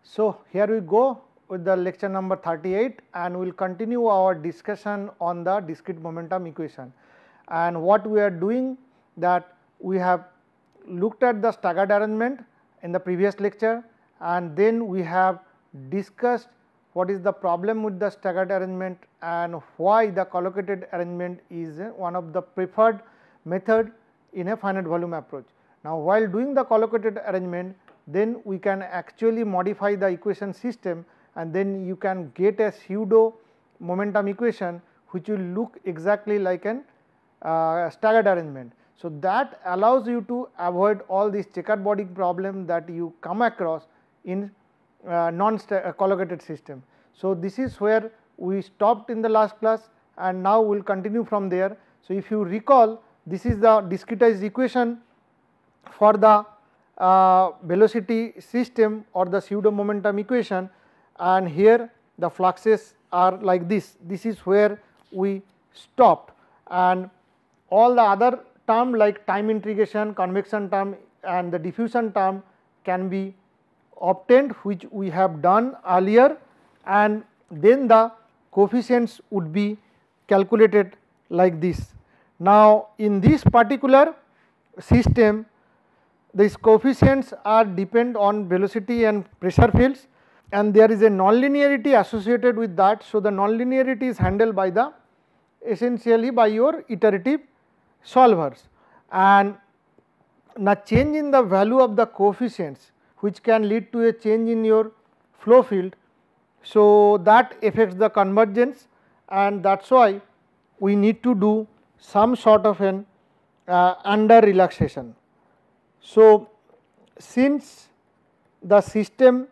So, here we go with the lecture number 38, and we will continue our discussion on the discrete momentum equation. And what we are doing, that we have looked at the staggered arrangement in the previous lecture, and then we have discussed what is the problem with the staggered arrangement and why the collocated arrangement is one of the preferred method in a finite volume approach. Now, while doing the collocated arrangement, then we can actually modify the equation system, and then you can get a pseudo momentum equation which will look exactly like an staggered arrangement. So, that allows you to avoid all these checkered body problem that you come across in collocated system. So, this is where we stopped in the last class, and now we will continue from there. So, if you recall, this is the discretized equation for the velocity system or the pseudo momentum equation, and here the fluxes are like this. This is where we stopped, and all the other term like time integration, convection term and the diffusion term can be obtained, which we have done earlier, and then the coefficients would be calculated like this. Now, in this particular system, these coefficients are depend on velocity and pressure fields, and there is a nonlinearity associated with that. So, the nonlinearity is handled by the essentially by your iterative solvers, and now change in the value of the coefficients which can lead to a change in your flow field. So, that affects the convergence, and that is why we need to do some sort of an under relaxation. So, since the system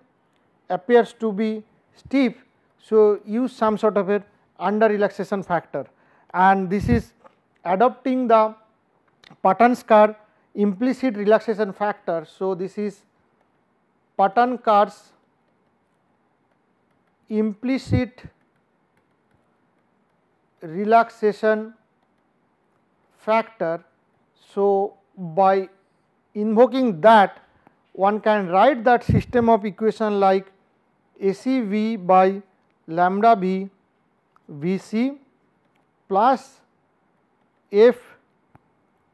appears to be stiff, so use some sort of a under relaxation factor, and this is adopting the Paton-Carr implicit relaxation factor. So, this is Paton-Carr's implicit relaxation factor. So, by invoking that, one can write that system of equation like AC V by lambda B V C plus F,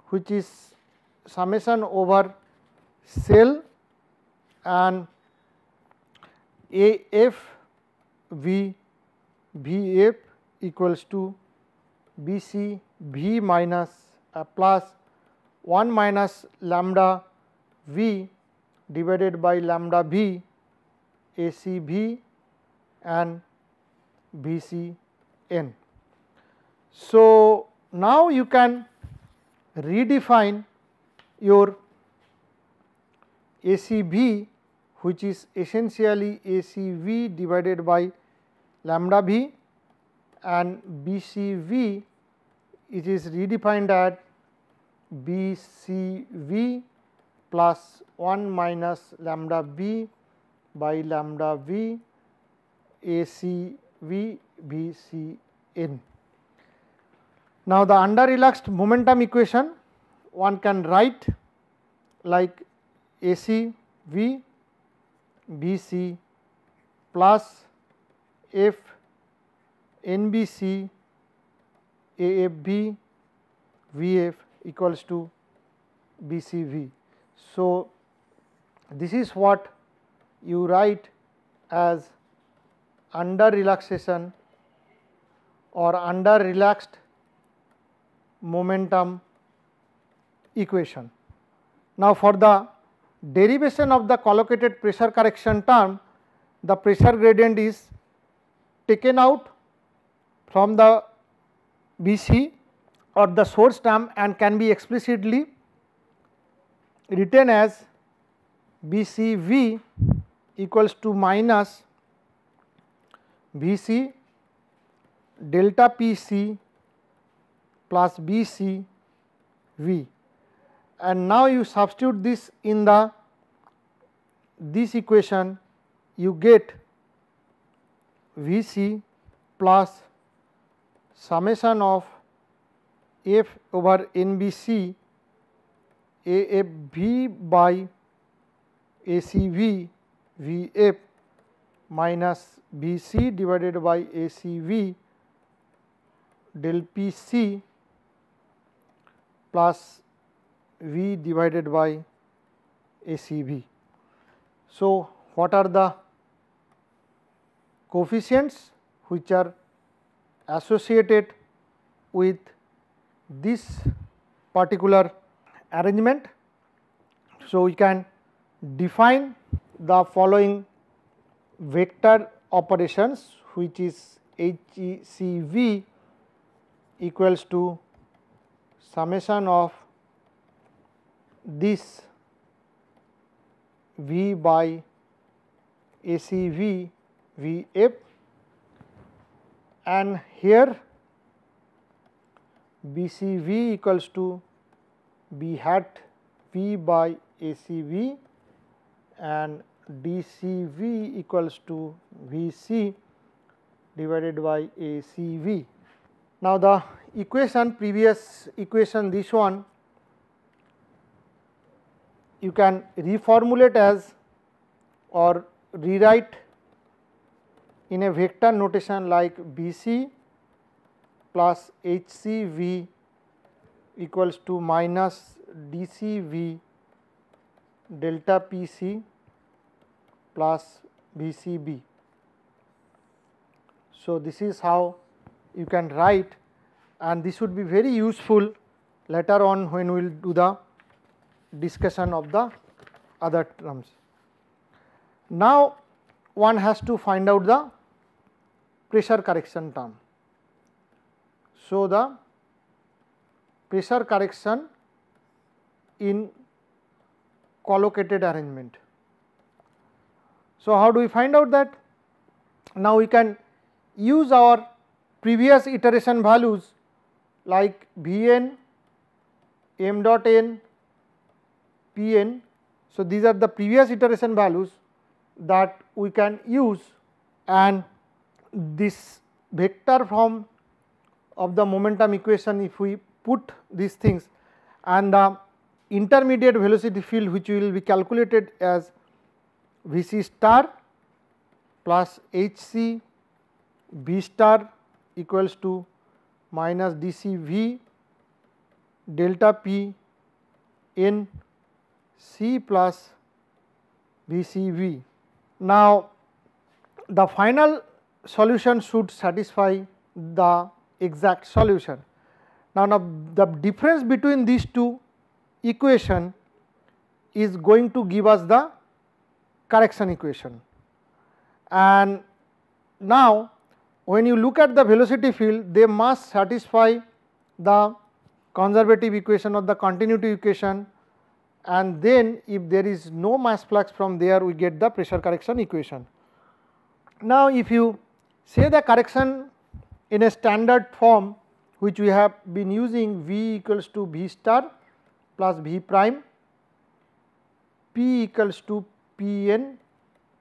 which is summation over cell, and A F V V F equals to B C V minus plus 1 minus lambda V divided by lambda V A C V and B C N. So, now you can redefine your A C V, which is essentially A C V divided by lambda V, and B C V, it is redefined at B C V plus 1 minus lambda V by lambda V A C V B C N. Now, the under relaxed momentum equation one can write like A C V B C plus F N B C A F B V F equals to B C V. So, this is what you write as under relaxation or under relaxed momentum equation. Now, for the derivation of the collocated pressure correction term, the pressure gradient is taken out from the B C or the source term and can be explicitly written as B C V equals to minus V C delta P C plus B C V, and now you substitute this in this equation, you get V C plus summation of F over N B C A F V by A C V V F minus BC divided by ACV del PC plus V divided by ACV. So, what are the coefficients which are associated with this particular arrangement? So, we can define the following vector operations, which is HECV equals to summation of this V by ACV Vf, and here BCV equals to B hat V by ACV and DCV equals to Vc divided by ACV. Now, the equation, previous equation, this one you can reformulate as or rewrite in a vector notation like BC plus HCV equals to minus DCV delta PC plus VCB. So, this is how you can write, and this would be very useful later on when we will do the discussion of the other terms. Now, one has to find out the pressure correction term. So, the pressure correction in collocated arrangement. So, how do we find out that? Now, we can use our previous iteration values like Vn, m dot n, Pn. So, these are the previous iteration values that we can use, and this vector form of the momentum equation, if we put these things, and the intermediate velocity field which will be calculated as Vc star plus Hc V star equals to minus DCV delta P n C plus VCV. Now, the final solution should satisfy the exact solution. Now, the difference between these two equation is going to give us the correction equation. And now, when you look at the velocity field, they must satisfy the conservative equation or the continuity equation, and then if there is no mass flux from there, we get the pressure correction equation. Now, if you say the correction in a standard form which we have been using, V equals to V star plus V prime, P equals to Pn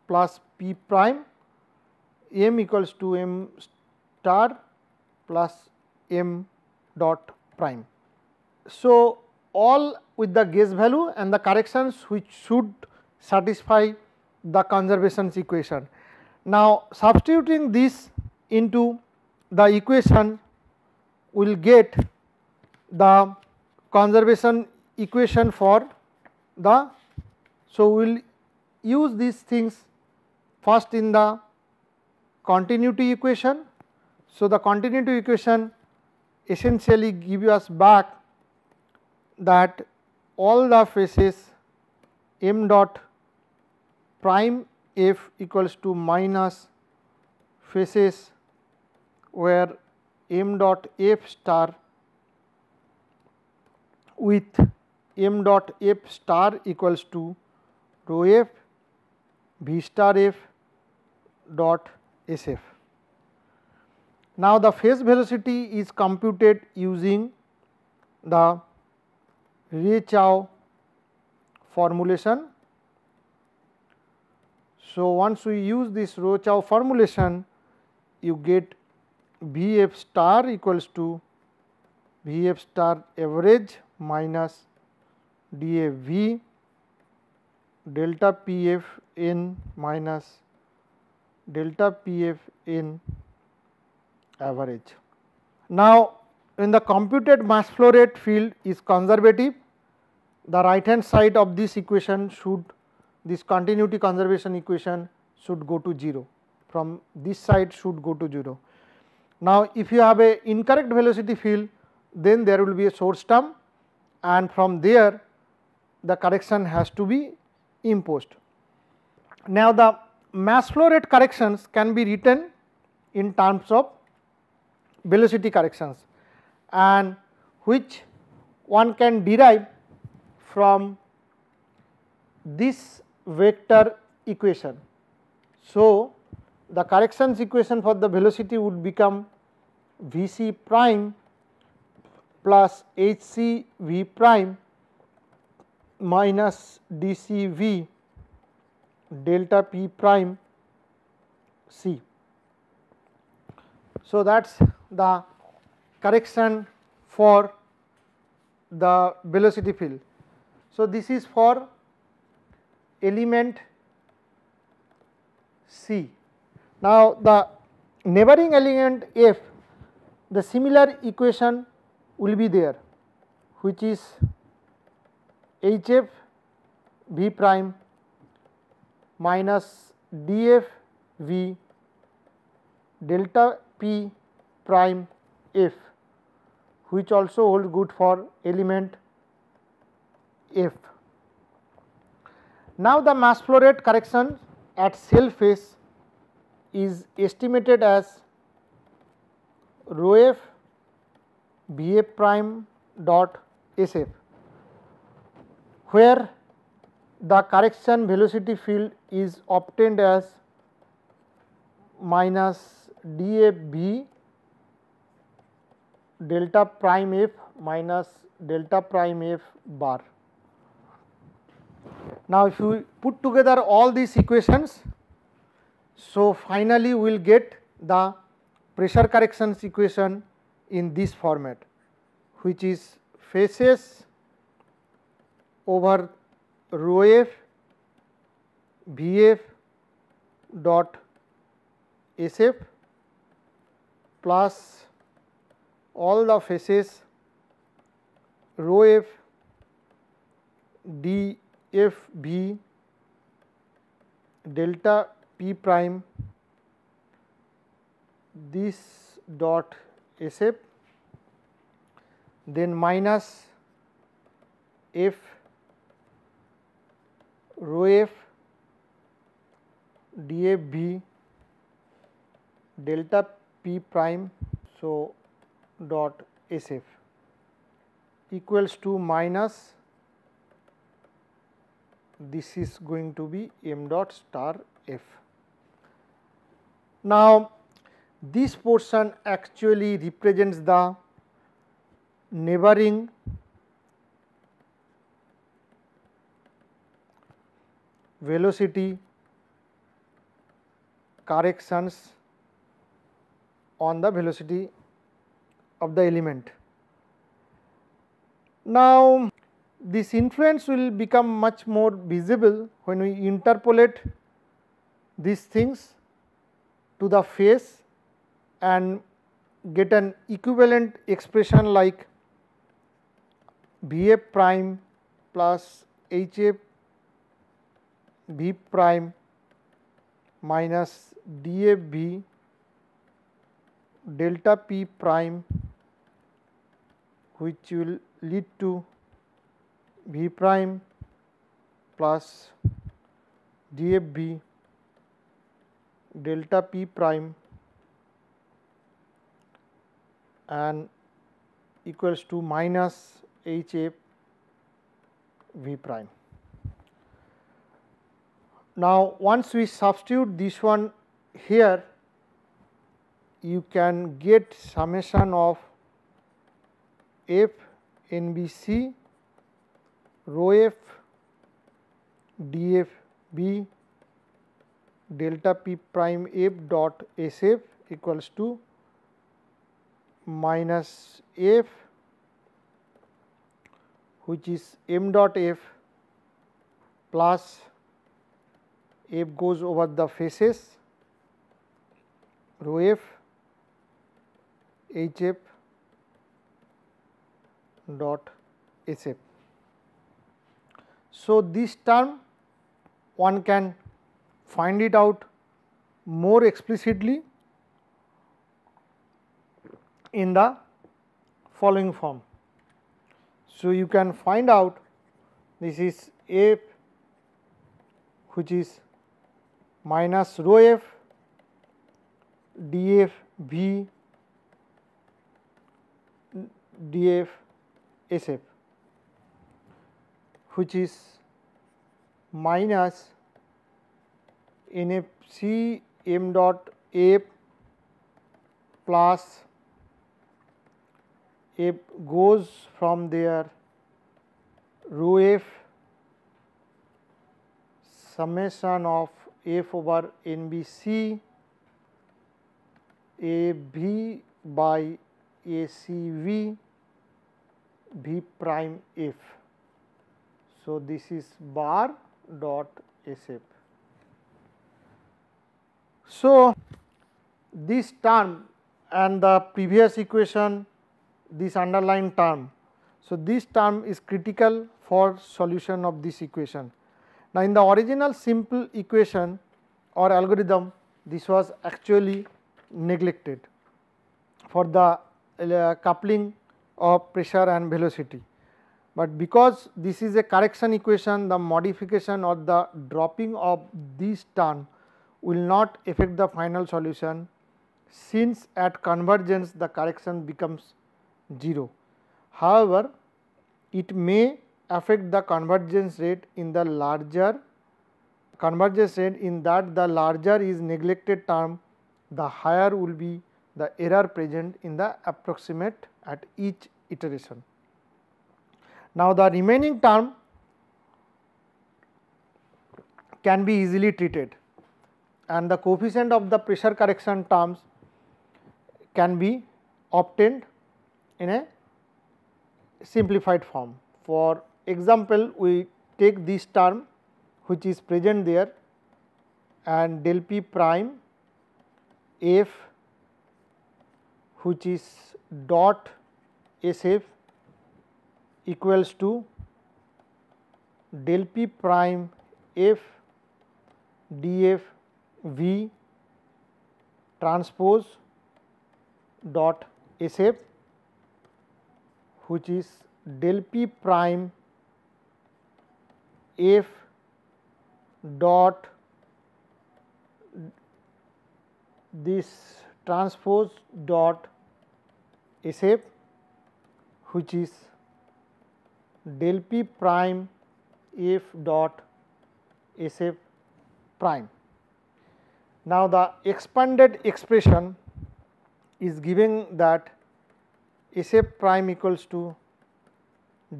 plus P prime, M equals to M star plus M dot prime. So, all with the gauge value and the corrections which should satisfy the conservation equation. Now, substituting this into the equation, we will get the conservation equation for the. So, we will use these things first in the continuity equation. So, the continuity equation essentially gives us back that all the phases m dot prime f equals to minus phases where m dot f star with m dot f star equals to rho f v star f dot sf. Now, the phase velocity is computed using the Raychow formulation. So, once we use this Raychow formulation, you get Vf star equals to Vf star average minus dAv delta Pf n minus delta PF in average. Now, when the computed mass flow rate field is conservative, the right hand side of this equation should, this continuity conservation equation should go to 0, from this side should go to 0. Now, if you have a incorrect velocity field, then there will be a source term, and from there the correction has to be imposed. Now, the mass flow rate corrections can be written in terms of velocity corrections, and which one can derive from this vector equation. So, the corrections equation for the velocity would become Vc prime plus Hc V prime minus Dc V delta P prime C. So, that is the correction for the velocity field. So, this is for element C. Now, the neighboring element F, the similar equation will be there, which is Hf V prime minus Df V delta P prime F, which also holds good for element F. Now, the mass flow rate correction at cell phase is estimated as rho f V f prime dot S f, where the correction velocity field is obtained as minus df v delta prime f minus delta prime f bar. Now, if you put together all these equations, so finally we will get the pressure corrections equation in this format, which is phases over rho f V f dot S f plus all the phases rho f d f v delta p prime this dot S f, then minus f rho f df v delta p prime, so dot S f equals to minus, this is going to be m dot star f. Now, this portion actually represents the neighboring velocity corrections on the velocity of the element. Now, this influence will become much more visible when we interpolate these things to the phase and get an equivalent expression like V f prime plus H f V prime minus D f V delta P prime, which will lead to V prime plus D f V delta P prime and equals to minus H f V prime. Now, once we substitute this one here, you can get summation of f n b c rho f d f b delta p prime f dot S f equals to minus f, which is m dot f plus f goes over the faces rho f HF dot SF. So, this term one can find it out more explicitly in the following form. So, you can find out this is F which is minus rho f df v df SF, which is minus NFC m dot F plus F goes from there rho f summation of f over NBC AV by ACV V prime f. So, this is bar dot SF. So, this term and the previous equation, this underlying term. So, this term is critical for solution of this equation. Now, in the original simple equation or algorithm, this was actually neglected for the coupling of pressure and velocity, but because this is a correction equation, the modification or the dropping of this term will not affect the final solution, since at convergence the correction becomes 0. However, it may affect the convergence rate in the larger convergence rate, in that the larger is neglected term, the higher will be the error present in the approximate at each iteration. Now, the remaining term can be easily treated, and the coefficient of the pressure correction terms can be obtained in a simplified form. For example, we take this term which is present there and del p prime f which is dot SF equals to del p prime f df v transpose dot SF, which is del p prime f dot this transpose dot SF, which is del p prime f dot SF prime. Now, the expanded expression is giving that SF prime equals to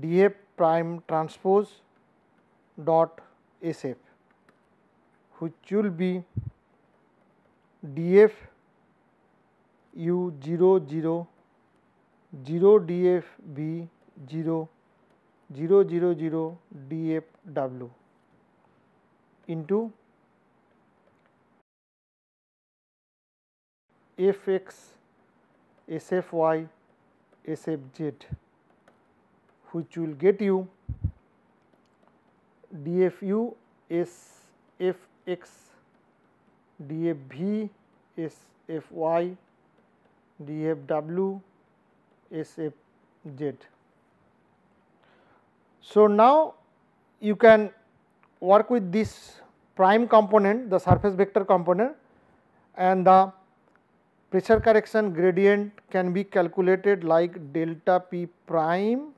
df prime transpose dot SF, which will be df u 0 0 0 df v 0 0 0 0 df w into fx sfy sfz, which will get you dfu sfx dfv sfy dfw sfz. So, now you can work with this prime component, the surface vector component, and the pressure correction gradient can be calculated like delta p prime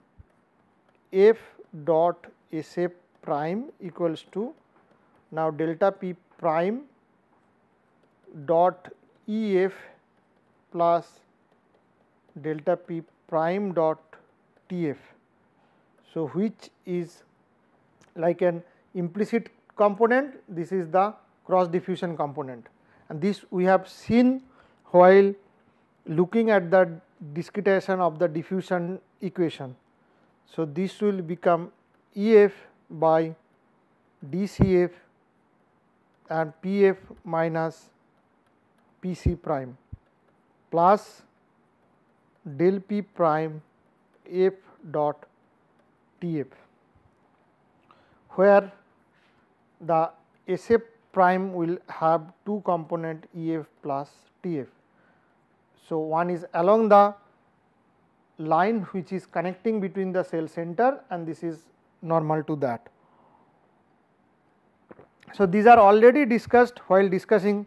f dot SF prime equals to, now delta p prime dot EF plus delta p prime dot TF. So, which is like an implicit component, this is the cross diffusion component, and this we have seen while looking at the discretization of the diffusion equation. So, this will become EF by DCF and PF minus PC prime plus del P prime F dot TF, where the SF prime will have two component EF plus TF. So, one is along the line which is connecting between the cell center, and this is normal to that. So, these are already discussed while discussing.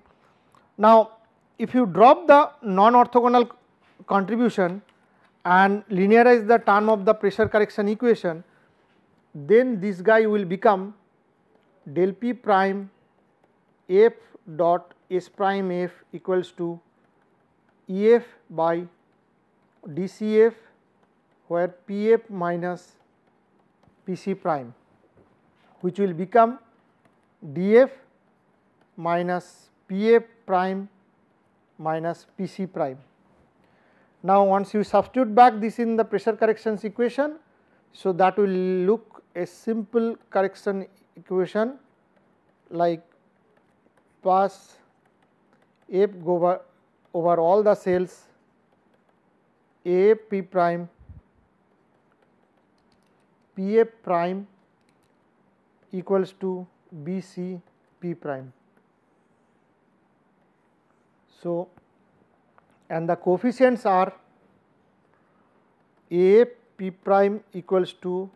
Now, if you drop the non-orthogonal contribution and linearize the term of the pressure correction equation, then this guy will become del P prime F dot S prime F equals to EF by DCF, where PF minus PC prime, which will become DF minus PF prime minus PC prime. Now, once you substitute back this in the pressure corrections equation, so that will look a simple correction equation like pass F over all the cells A P prime P F prime equals to B C P prime. So, and the coefficients are A P prime equals to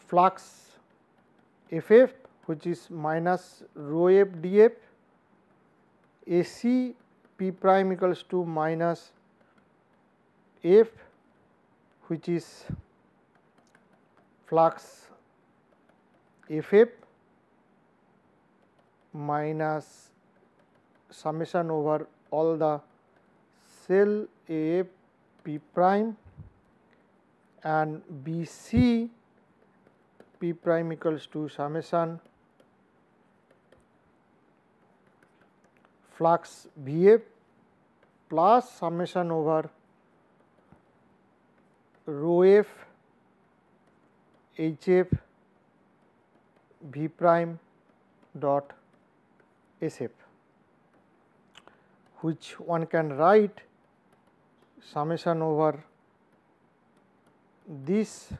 flux FF, which is minus rho F dF, AC P prime equals to minus F, which is flux FF minus summation over all the cell A P prime, and B C P prime equals to summation flux V F plus summation over rho F H F V prime dot S F, which one can write summation over this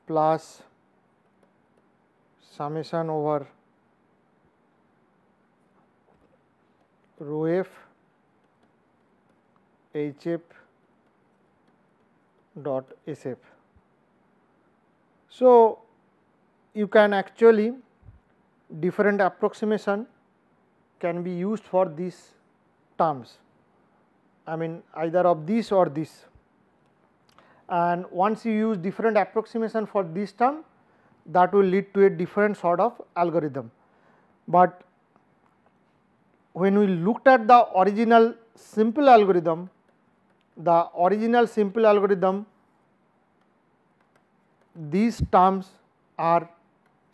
plus summation over rho F H F dot S F. So, you can actually different approximation can be used for these terms, I mean either of this or this, and once you use different approximation for this term, that will lead to a different sort of algorithm. But when we looked at the original simple algorithm, these terms are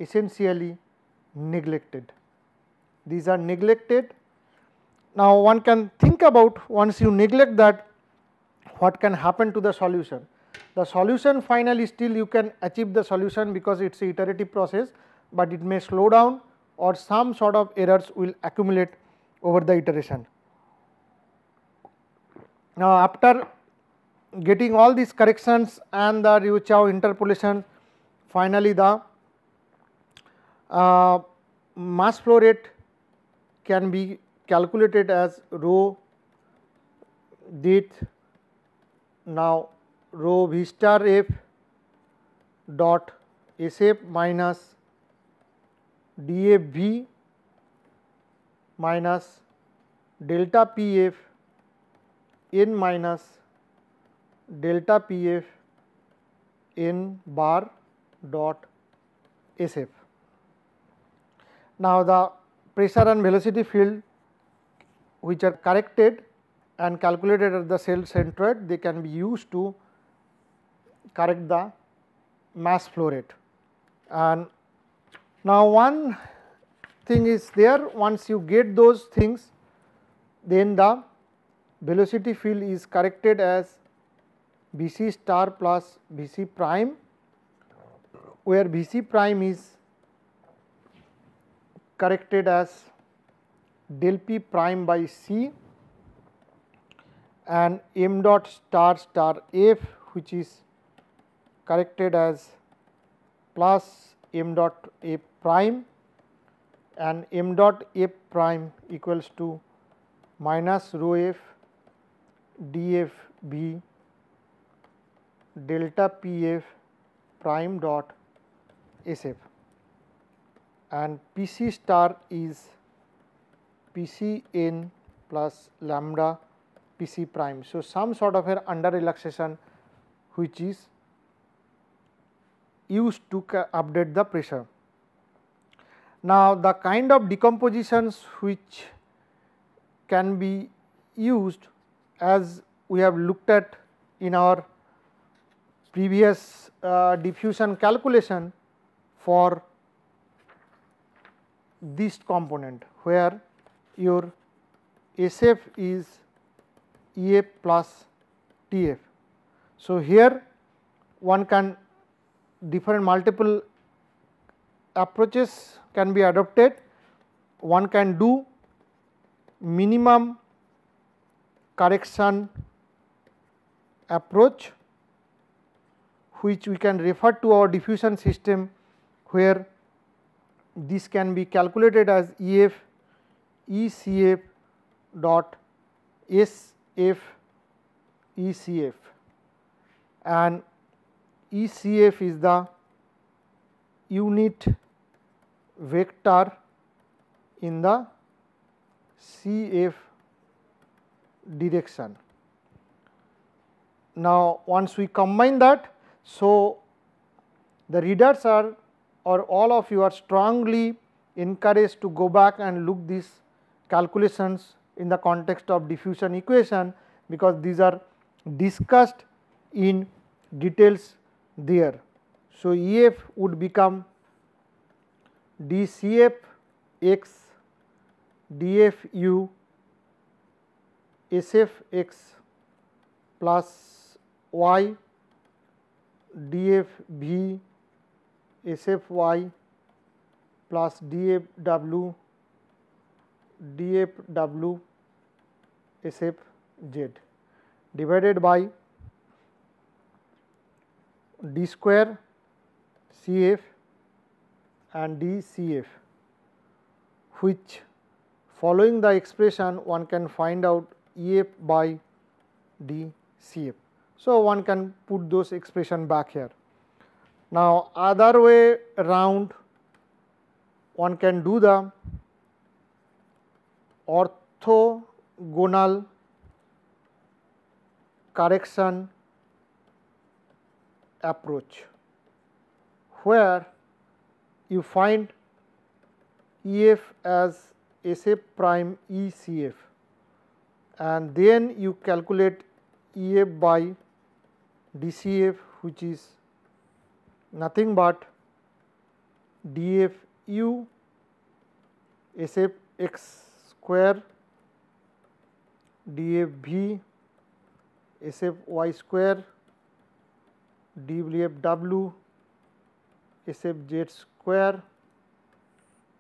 essentially neglected. These are neglected. Now, one can think about, once you neglect that, what can happen to the solution. The solution finally still you can achieve the solution because it is an iterative process, but it may slow down or some sort of errors will accumulate over the iteration. Now, after getting all these corrections and the Ryu-Chow interpolation, finally the mass flow rate can be calculated as rho dth, now rho V star F dot S F minus d F V minus delta P F n minus delta P F n bar dot S F. Now, the pressure and velocity field which are corrected and calculated at the cell centroid, they can be used to correct the mass flow rate. And now, one thing is there, once you get those things, then the velocity field is corrected as B C star plus B C prime, where B C prime is corrected as del p prime by c and m dot star star f, which is corrected as plus m dot f prime, and m dot f prime equals to minus rho f df v delta p f prime dot s f, and p c star is p c n plus lambda p c prime. So, some sort of an under relaxation which is used to update the pressure. Now, the kind of decompositions which can be used, as we have looked at in our previous diffusion calculation for this component, where your SF is EF plus TF. So, here one can different multiple approaches can be adopted. One can do minimum correction approach, which we can refer to our diffusion system, where this can be calculated as EF ECF dot SF ECF, and ECF is the unit vector in the CF direction. Now, once we combine that, so the readers are, or all of you are strongly encouraged to go back and look these calculations in the context of diffusion equation, because these are discussed in details there. So, EF would become dCF x dFu SF x plus y dFv SFy plus dFw dFw SFz divided by d square Cf and dCF, which following the expression one can find out EF by dCF. So, one can put those expression back here. Now, other way around, one can do the orthogonal correction approach, where you find EF as SF prime ECF, and then you calculate EF by dCF, which is nothing but dFu SF x square dFv SF y square dFw SFz square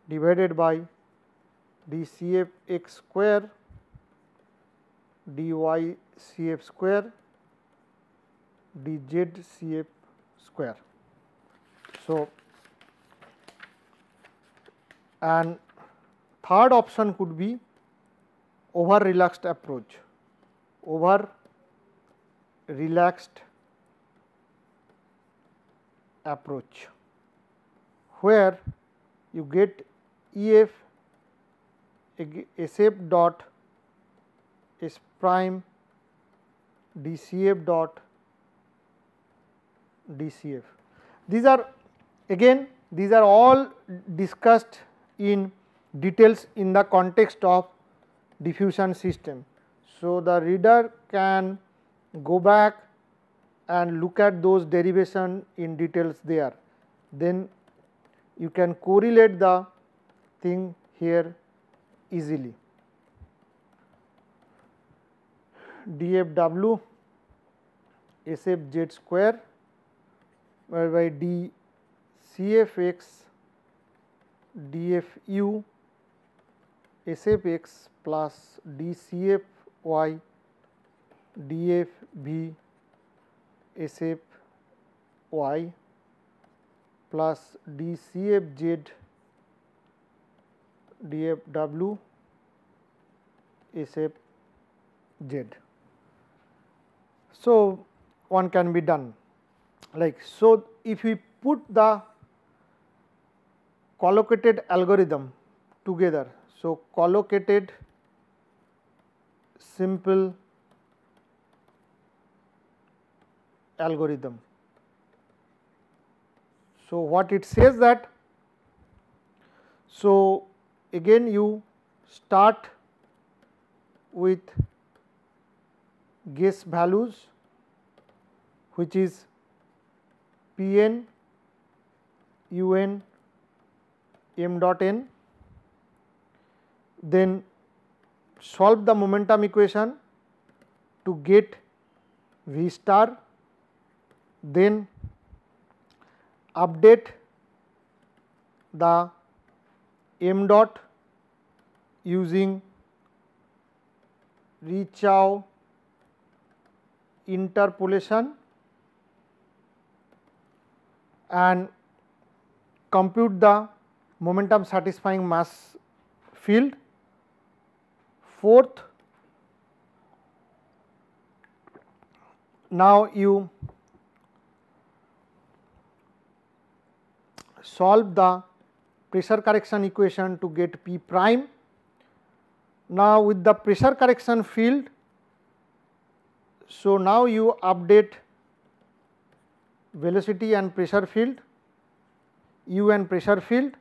divided by dCF x square dyCF square dzCF square. So, and third option could be over relaxed approach, over relaxed approach, where you get EF SF dot S prime dCF dot dCF. These are again, these are all discussed in details in the context of diffusion system. So, the reader can go back and look at those derivation in details there, then you can correlate the thing here easily. dFw SFz square by dCF x dFu SF x plus DCF y DF v SF y plus DCF z DF w SF z. So, one can be done like so. If we put the collocated algorithm together, so collocated simple algorithm. So, what it says that, so again you start with guess values, which is P n U n m dot n, then solve the momentum equation to get V star, then update the m dot using Riccio interpolation and compute the momentum satisfying mass field. Fourth, now you solve the pressure correction equation to get P prime. Now, with the pressure correction field, so now you update velocity and pressure field, U and pressure field,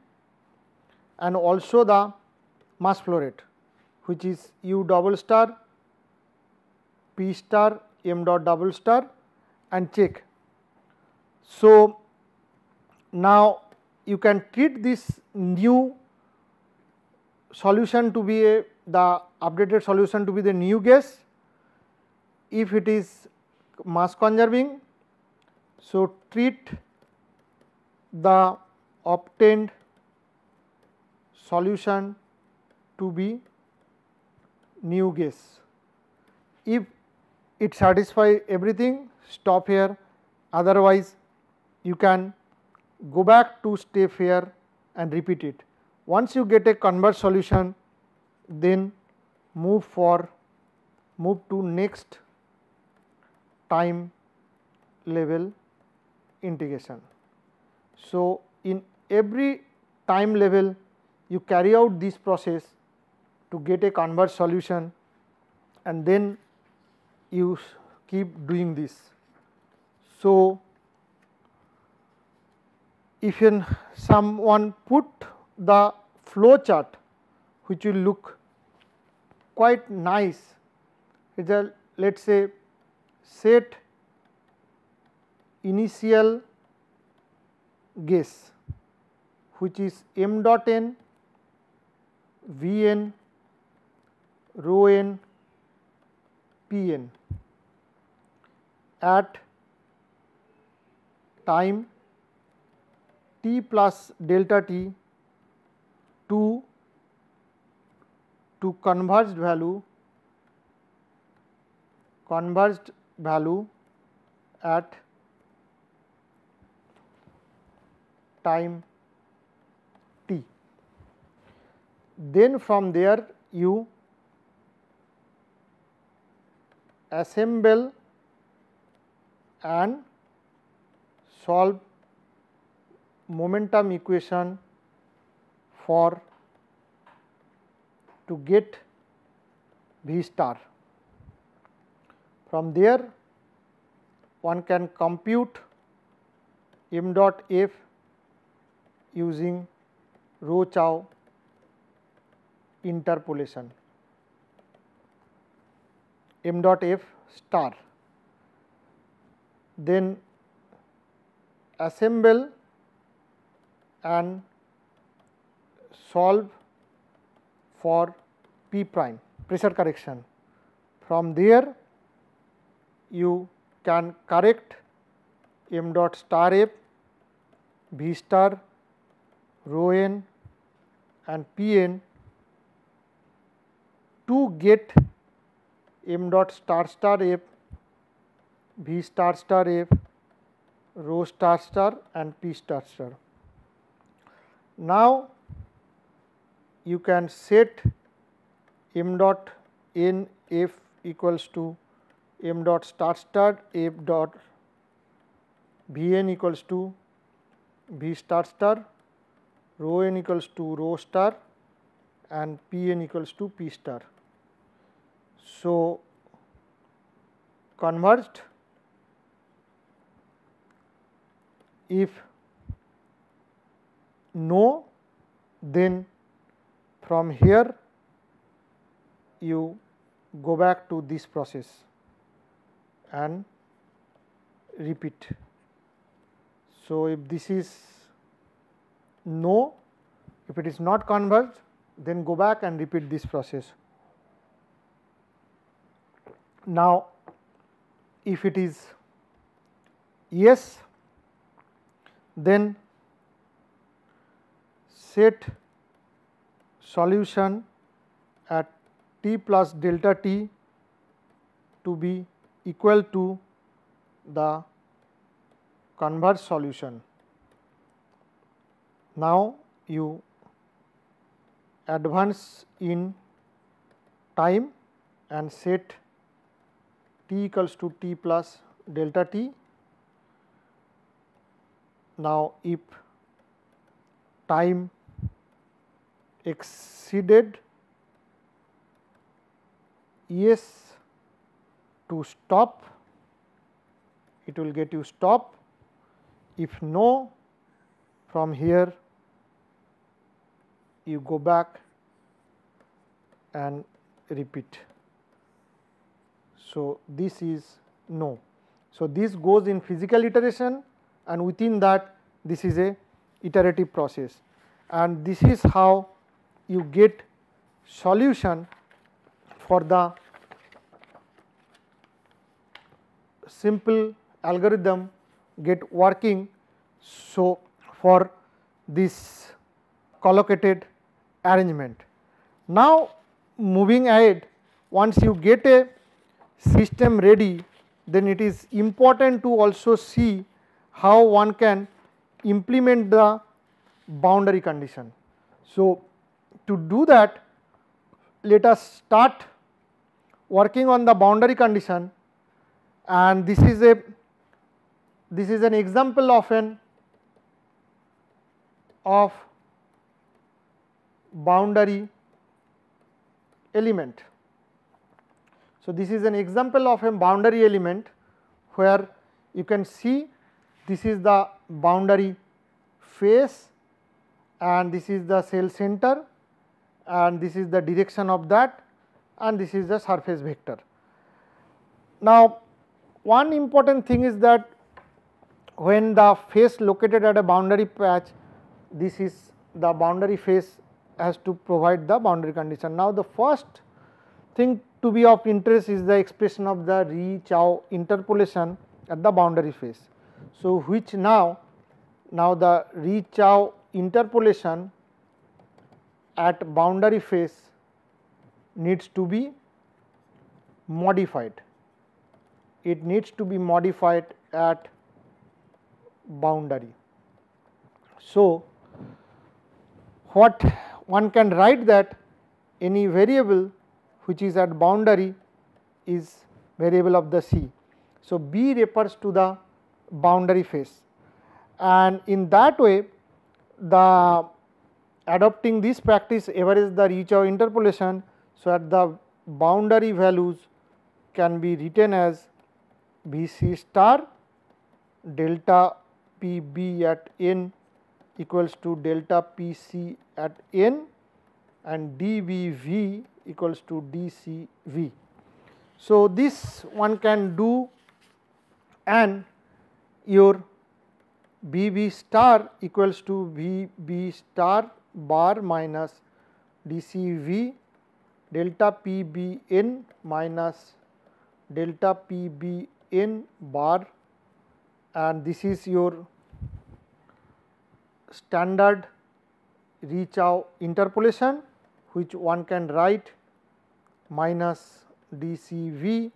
and also the mass flow rate, which is U double star P star m dot double star, and check. So, now you can treat this new solution to be the updated solution to be the new guess if it is mass conserving. So, treat the obtained solution to be new guess. If it satisfies everything, stop here, otherwise you can go back to step here and repeat it. Once you get a converged solution, then move to next time level integration. So, in every time level you carry out this process to get a converged solution, and then you keep doing this. So, if someone put the flow chart, which will look quite nice, let us say set initial guess, which is m dot n V n rho n P n at time t plus delta t to converged value at time t. Then from there you assemble and solve momentum equation for to get V star. From there one can compute m dot f using Rho-Chow interpolation, m dot f star, then assemble and solve for P prime pressure correction. From there you can correct m dot star f, V star, rho n and P n get m dot star star f, v star star f, rho star star and p star star. Now you can set m dot n f equals to m dot star star f dot v n equals to v star star, rho n equals to rho star and p n equals to p star. So, converged, if no, then from here you go back to this process and repeat. So, if this is no, if it is not converged, then go back and repeat this process. Now, if it is yes, then set solution at t plus delta t to be equal to the converged solution. Now, you advance in time and set t equals to t plus delta t. Now, if time exceeded, yes to stop, it will get you stop. If no, from here you go back and repeat. So, this is no. So, this goes in physical iteration, and within that this is a iterative process, and this is how you get solution for the simple algorithm get working. So, for this collocated arrangement. Now, moving ahead, once you get a system ready, then it is important to also see how one can implement the boundary condition. So, to do that, let us start working on the boundary condition, and this is an example of boundary element. So, this is an example of a boundary element where you can see this is the boundary face and this is the cell center and this is the direction of that and this is the surface vector. Now, one important thing is that when the face located at a boundary patch, this is the boundary face has to provide the boundary condition. Now, the first thing to be of interest is the expression of the Ree-Chow interpolation at the boundary face. So, which now the Ree-Chow interpolation at boundary face needs to be modified. It needs to be modified at boundary. So, what one can write that any variable which is at boundary is variable of the C. So, B refers to the boundary face, and in that way the adopting this practice average the Ree-Chow interpolation. So, at the boundary values can be written as V C star delta P B at n equals to delta P C at n and d V V equals to d C V. So, this one can do, and your B B star equals to V B star bar minus d C V delta P B n minus delta P B n bar, and this is your standard Ree-Chow interpolation, which one can write minus dCV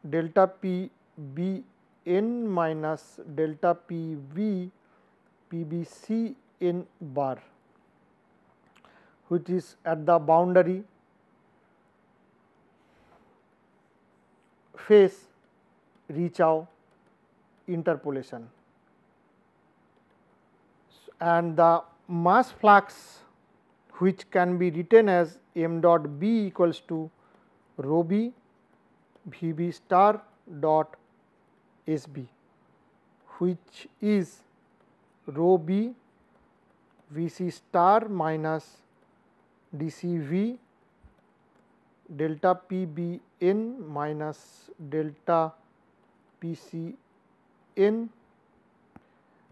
delta PBN minus delta PV PBCN bar, which is at the boundary phase Ricao interpolation, and the mass flux which can be written as m dot b equals to rho b Vb star dot Sb, which is rho b Vc star minus dCV delta PBN minus delta PCN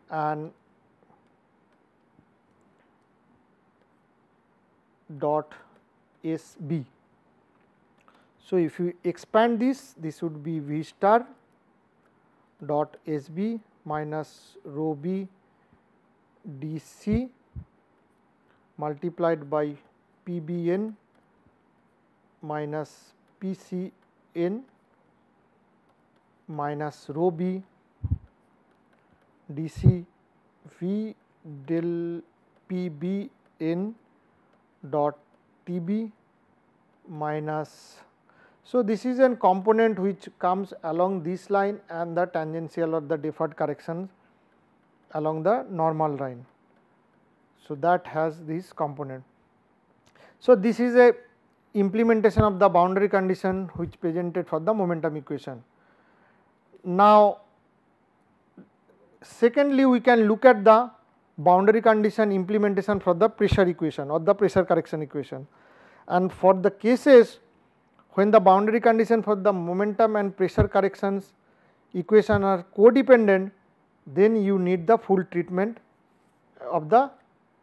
and dot Sb. So, if you expand this, this would be V star dot Sb minus rho b dC multiplied by PBN minus PCN minus rho b dC V del PBN dot TB minus. So, this is a component which comes along this line and the tangential or the deferred corrections along the normal line. So, that has this component. So, this is a implementation of the boundary condition which presented for the momentum equation. Now, secondly, we can look at the boundary condition implementation for the pressure equation or the pressure correction equation, and for the cases when the boundary condition for the momentum and pressure corrections equation are codependent, then you need the full treatment of the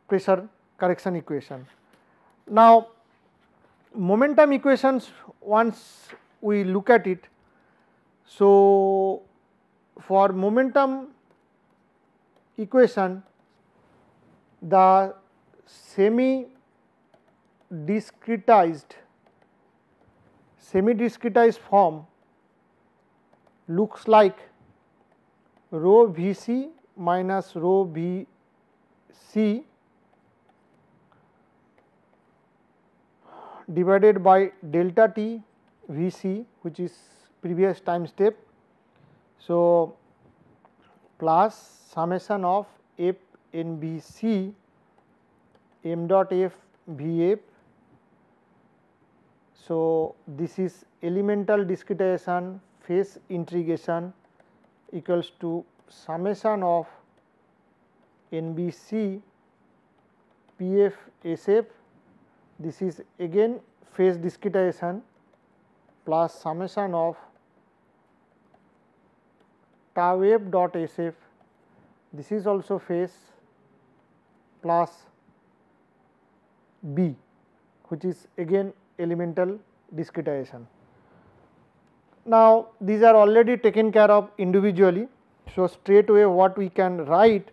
pressure correction equation. Now, momentum equations, once we look at it, so for momentum equation, the semi discretized form looks like rho Vc minus rho Vc divided by delta T Vc, which is previous time step. So, plus summation of f NBC m dot f Vf. So, this is elemental discretization phase integration equals to summation of NBC Pf Sf. This is again phase discretization plus summation of tau f dot Sf. This is also phase plus B, which is again elemental discretization. Now, these are already taken care of individually. So, straight away what we can write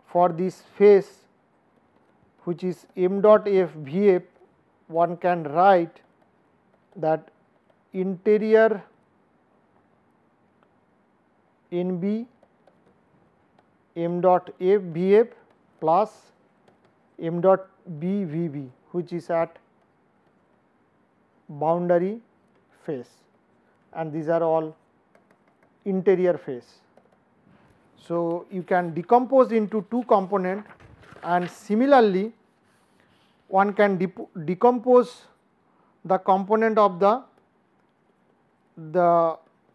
for this phase, which is m dot f Vf, one can write that interior NB m dot f Vf plus m dot b Vb, which is at boundary phase, and these are all interior phase. So, you can decompose into two component, and similarly one can decompose the component of the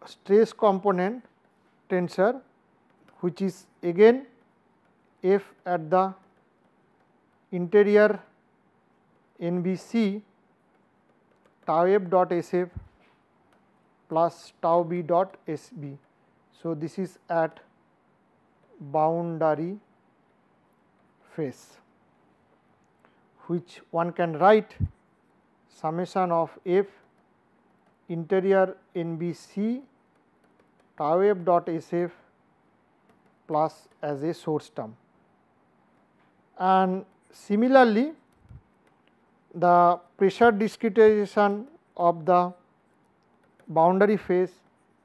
stress component tensor, which is again f at the interior NBC tau f dot Sf plus tau b dot Sb. So, this is at boundary phase, which one can write summation of f interior NBC tau f dot Sf plus as a source term. And similarly, the pressure discretization of the boundary phase,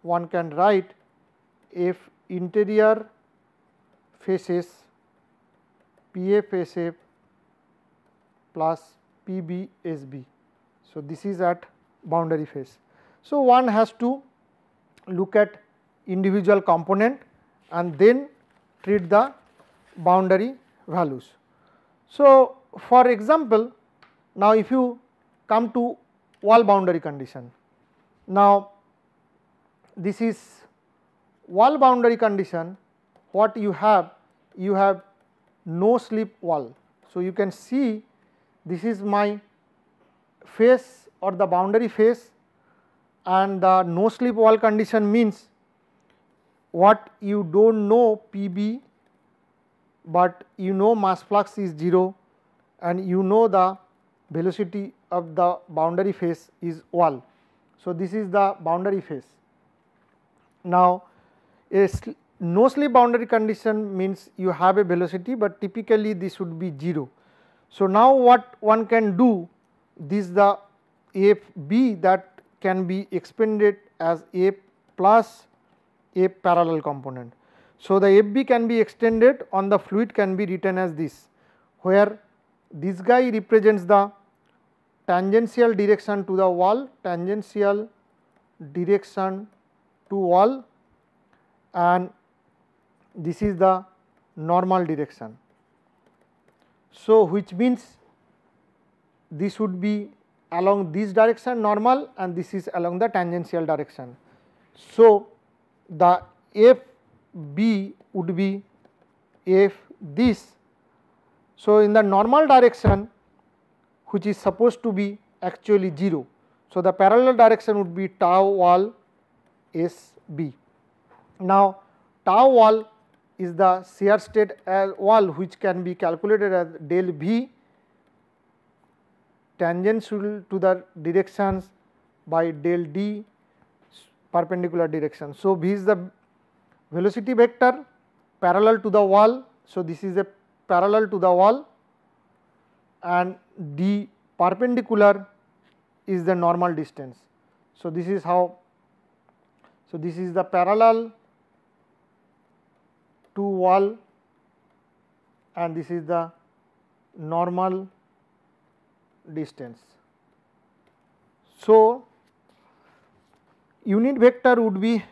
one can write if interior faces PFSF plus PBSB. So, this is at boundary phase. So, one has to look at individual component and then treat the boundary values. So, for example, now if you come to wall boundary condition, now this is wall boundary condition, what you have no slip wall. So, you can see this is my face or the boundary face, and the no slip wall condition means what you do not know Pb, but you know mass flux is 0 and you know the velocity of the boundary face is wall. So, this is the boundary face. Now, no slip boundary condition means you have a velocity, but typically this would be 0. So, now what one can do, this the F B that can be expanded as F plus F parallel component. So, the F B can be extended on the fluid can be written as this, where this guy represents the tangential direction to the wall, tangential direction to wall, and this is the normal direction. So, which means this would be along this direction normal and this is along the tangential direction. So, the F B would be F this. So, in the normal direction, which is supposed to be actually 0. So, the parallel direction would be tau wall S B. Now, tau wall is the shear state wall which can be calculated as del V tangential to the directions by del D perpendicular direction. So, V is the velocity vector parallel to the wall. So, this is a parallel to the wall, and D perpendicular is the normal distance. So, this is how, so this is the parallel to wall and this is the normal distance. So, unit vector would be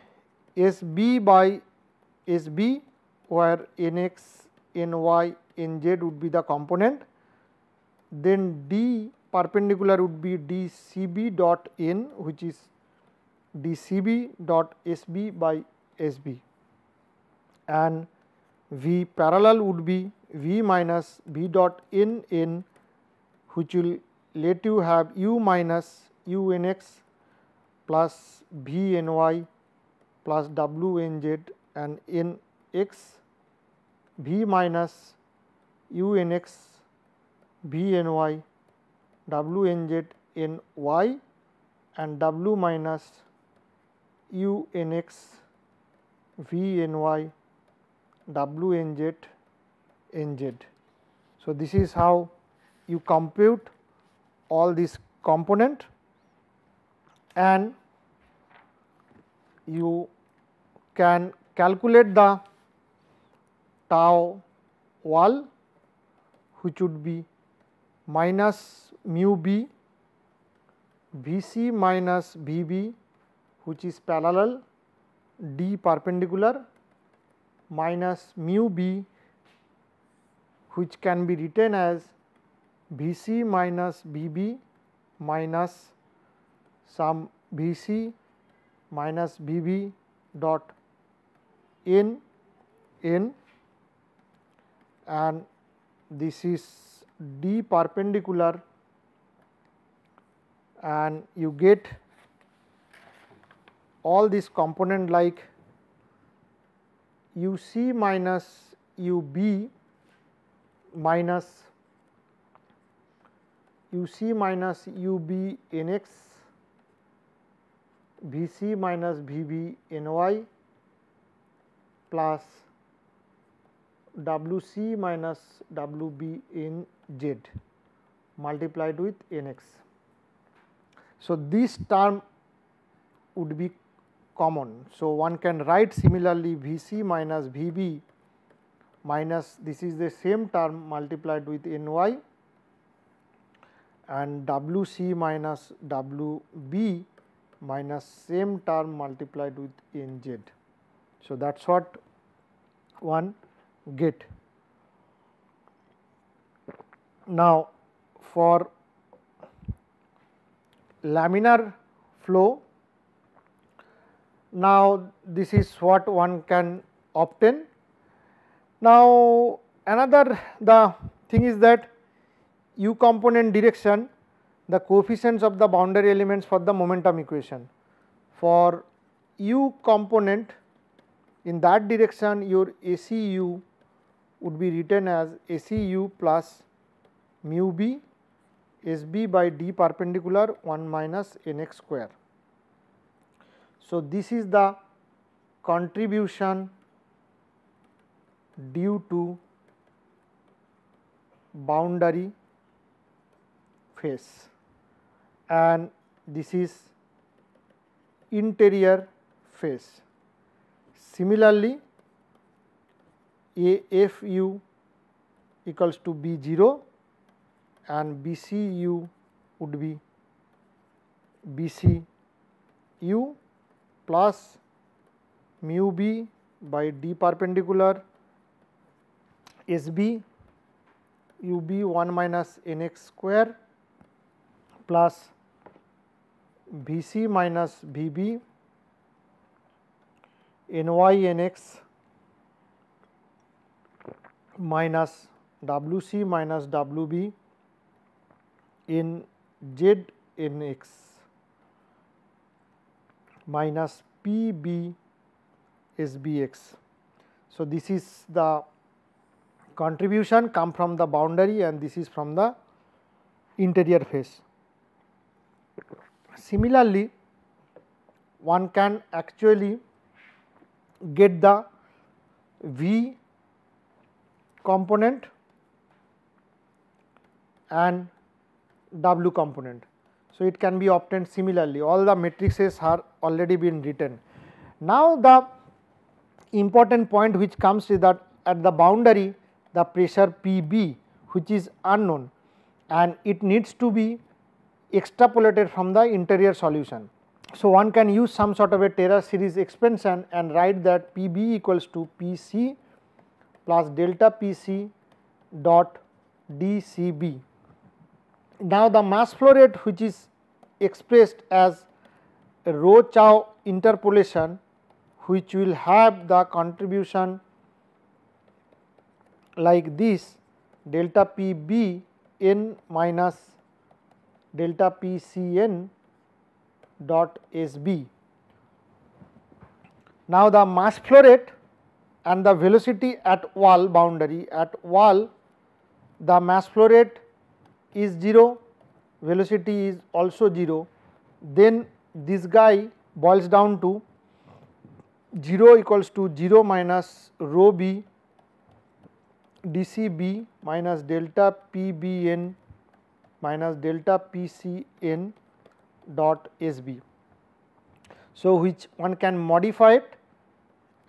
S B by S B, where n x, n y, n z would be the component, then D perpendicular would be d C B dot n, which is d C B dot S B by S B, and V parallel would be V minus V dot n n, which will let you have u minus u n x plus V n y plus w n z and n x, V minus u n x V n y w n z n y and w minus u n x V n y w n z n z. So, this is how you compute all these component and you can calculate the tau wall, which would be minus mu b V c minus V b, which is parallel, D perpendicular, minus mu b, which can be written as V c minus V b minus some V c minus V b dot n n, and this is D perpendicular, and you get all these component like u c minus u b minus u c minus u b n x, V c minus V b n y plus W c minus W b n z. multiplied with Nx. So, this term would be common. So, one can write similarly Vc minus Vb minus this is the same term multiplied with Ny and Wc minus Wb minus same term multiplied with Nz. So, that is what one get. Now, for laminar flow, now this is what one can obtain. Now, another the thing is that u component direction, the coefficients of the boundary elements for the momentum equation. For u component, in that direction your ACU would be written as ACU plus mu b SB by d perpendicular 1 minus Nx square. So, this is the contribution due to boundary phase and this is interior phase. Similarly, AFU equals to B0 and BCU would be BCU plus mu b by d perpendicular SB UB 1 minus Nx square plus Vc minus Vb Ny Nx minus Wc minus Wb in Z Nx minus Pb Sbx. So, this is the contribution come from the boundary and this is from the interior phase. Similarly, one can actually get the V component and W component. So, it can be obtained similarly, all the matrices are already been written. Now, the important point which comes is that at the boundary the pressure Pb which is unknown and it needs to be extrapolated from the interior solution. So, one can use some sort of a Taylor series expansion and write that Pb equals to Pc plus delta Pc dot dCb. Now, the mass flow rate which is expressed as rho chow interpolation which will have the contribution like this delta Pb n minus delta Pcn dot Sb. Now, the mass flow rate and the velocity at wall boundary, at wall the mass flow rate is 0, velocity is also 0, then this guy boils down to 0 equals to 0 minus rho b dCb minus delta Pbn minus delta Pcn dot Sb. So, which one can modify it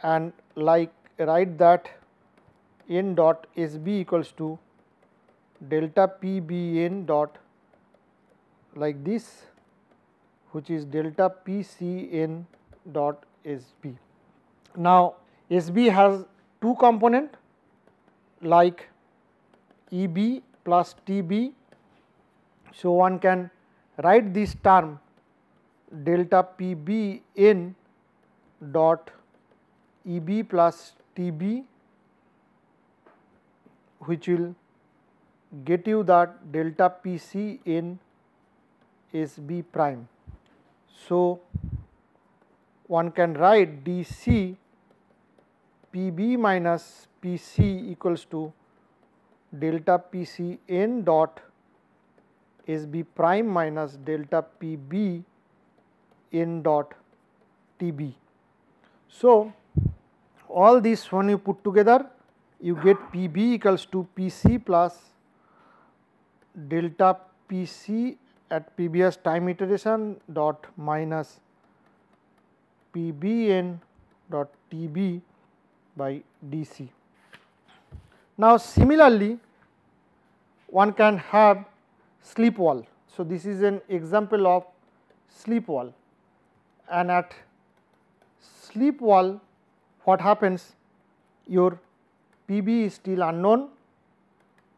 and like write that n dot Sb equals to delta Pbn dot like this which is delta Pcn dot Sb. Now, Sb has two component like Eb plus Tb. So, one can write this term delta Pbn dot Eb plus Tb which will get you that delta Pcn Sb prime. So, one can write dC Pb minus Pc equals to delta Pcn dot Sb prime minus delta Pb n dot Tb. So, all this when you put together you get Pb equals to Pc plus delta Pc at PBS time iteration dot minus PBN dot TB by DC. Now, similarly, one can have slip wall. So, this is an example of slip wall, and at slip wall what happens, your PB is still unknown,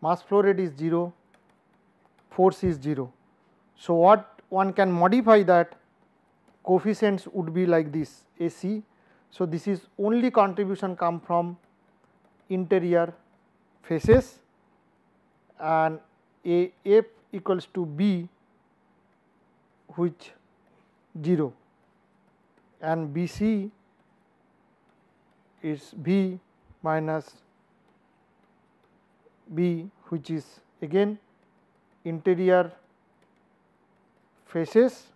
mass flow rate is 0, force is 0. So, what one can modify that coefficients would be like this AC. So, this is only contribution come from interior faces, and AF equals to B, which 0, and BC is V minus B, which is again interior faces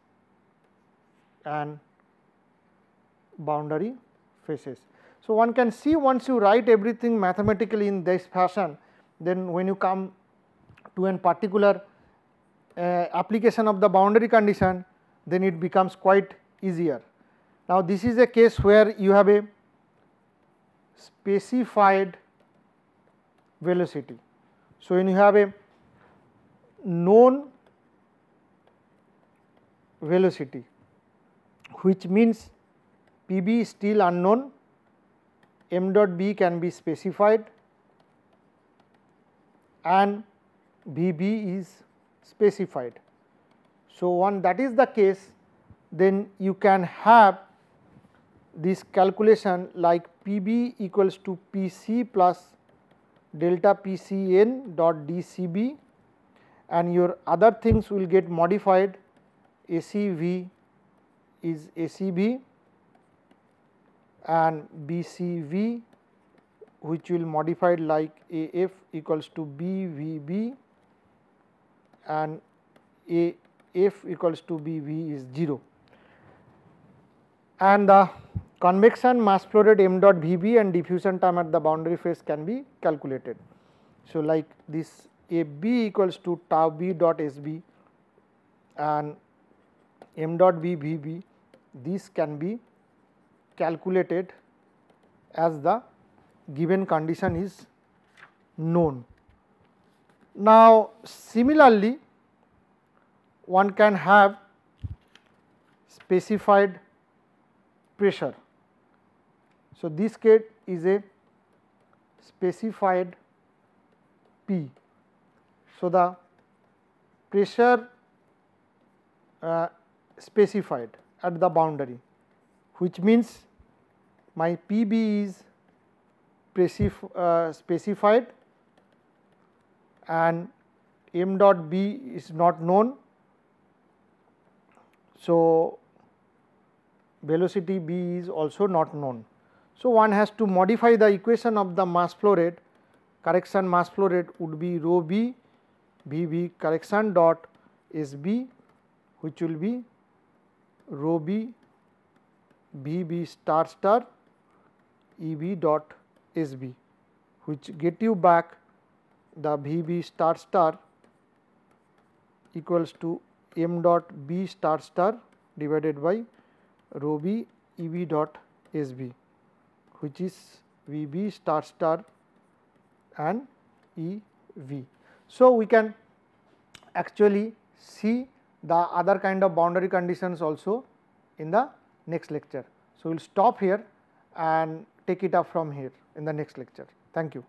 and boundary faces. So, one can see once you write everything mathematically in this fashion, then when you come to a particular application of the boundary condition, then it becomes quite easier. Now, this is a case where you have a specified velocity. So, when you have a known velocity, which means PB is still unknown, m dot B can be specified and VB is specified. So, when that is the case, then you can have this calculation like PB equals to PC plus delta PCN dot DCB, and your other things will get modified. ACV is ACB and BCV, which will modified like AF equals to BVB and AF equals to BV is 0, and the convection mass flow rate m dot Vb and diffusion time at the boundary phase can be calculated. So, like this AB equals to tau B dot SB and m dot B Vb, these can be calculated as the given condition is known. Now, similarly, one can have specified pressure. So, this case is a specified P. So, the pressure specified at the boundary, which means my PB is specified and m dot B is not known. So, velocity B is also not known. So, one has to modify the equation of the mass flow rate. Correction mass flow rate would be rho B Vb correction dot SB, which will be rho B Vb star star Eb dot SB, which get you back the Vb star star equals to m dot B star star divided by rho B Eb dot SB, which is Vb star star and Ev. So, we can actually see the other kind of boundary conditions also in the next lecture. So, we will stop here and take it up from here in the next lecture. Thank you.